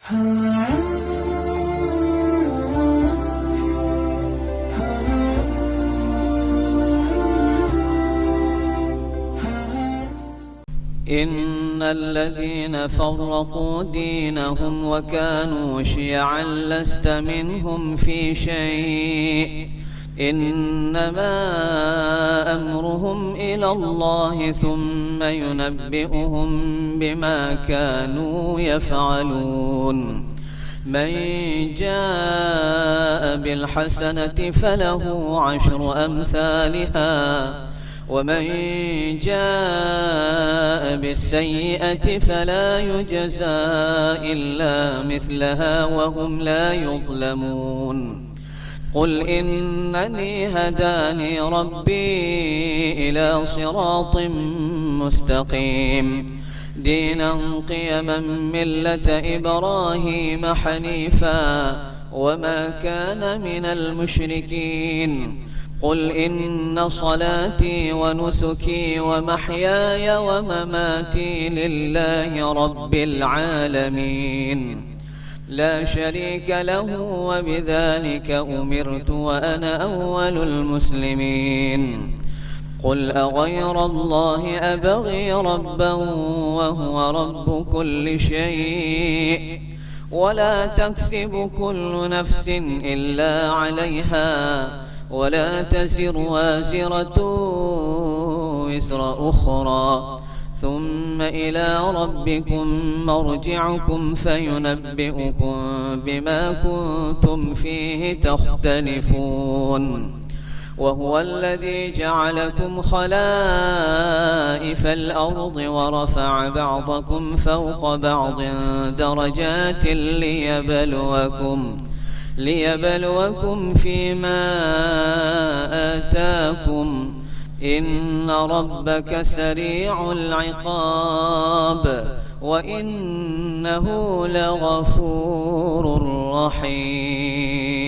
إن الذين فرقوا دينهم وكانوا شيعا لست منهم في شيء إنما أمرهم إلى الله ثم ينبئهم بما كانوا يفعلون. من جاء بالحسنة فله 10 أمثالها ومن جاء بالسيئة فلا يجزى إلا مثلها وهم لا يظلمون. قل إنني هداني ربي إلى صراط مستقيم دينا قيما ملة إبراهيم حنيفا وما كان من المشركين. قل إن صلاتي ونسكي ومحياي ومماتي لله رب العالمين لا شريك له وبذلك أمرت وأنا أول المسلمين. قل أغير الله أبغي ربا وهو رب كل شيء ولا تكسب كل نفس إلا عليها ولا تزر وازرة وزر أخرى ثم إلى ربكم مرجعكم فينبئكم بما كنتم فيه تختلفون. وهو الذي جعلكم خلائف الأرض ورفع بعضكم فوق بعض درجات ليبلوكم فيما آتاكم إن ربك سريع العقاب وإنه لغفور رحيم.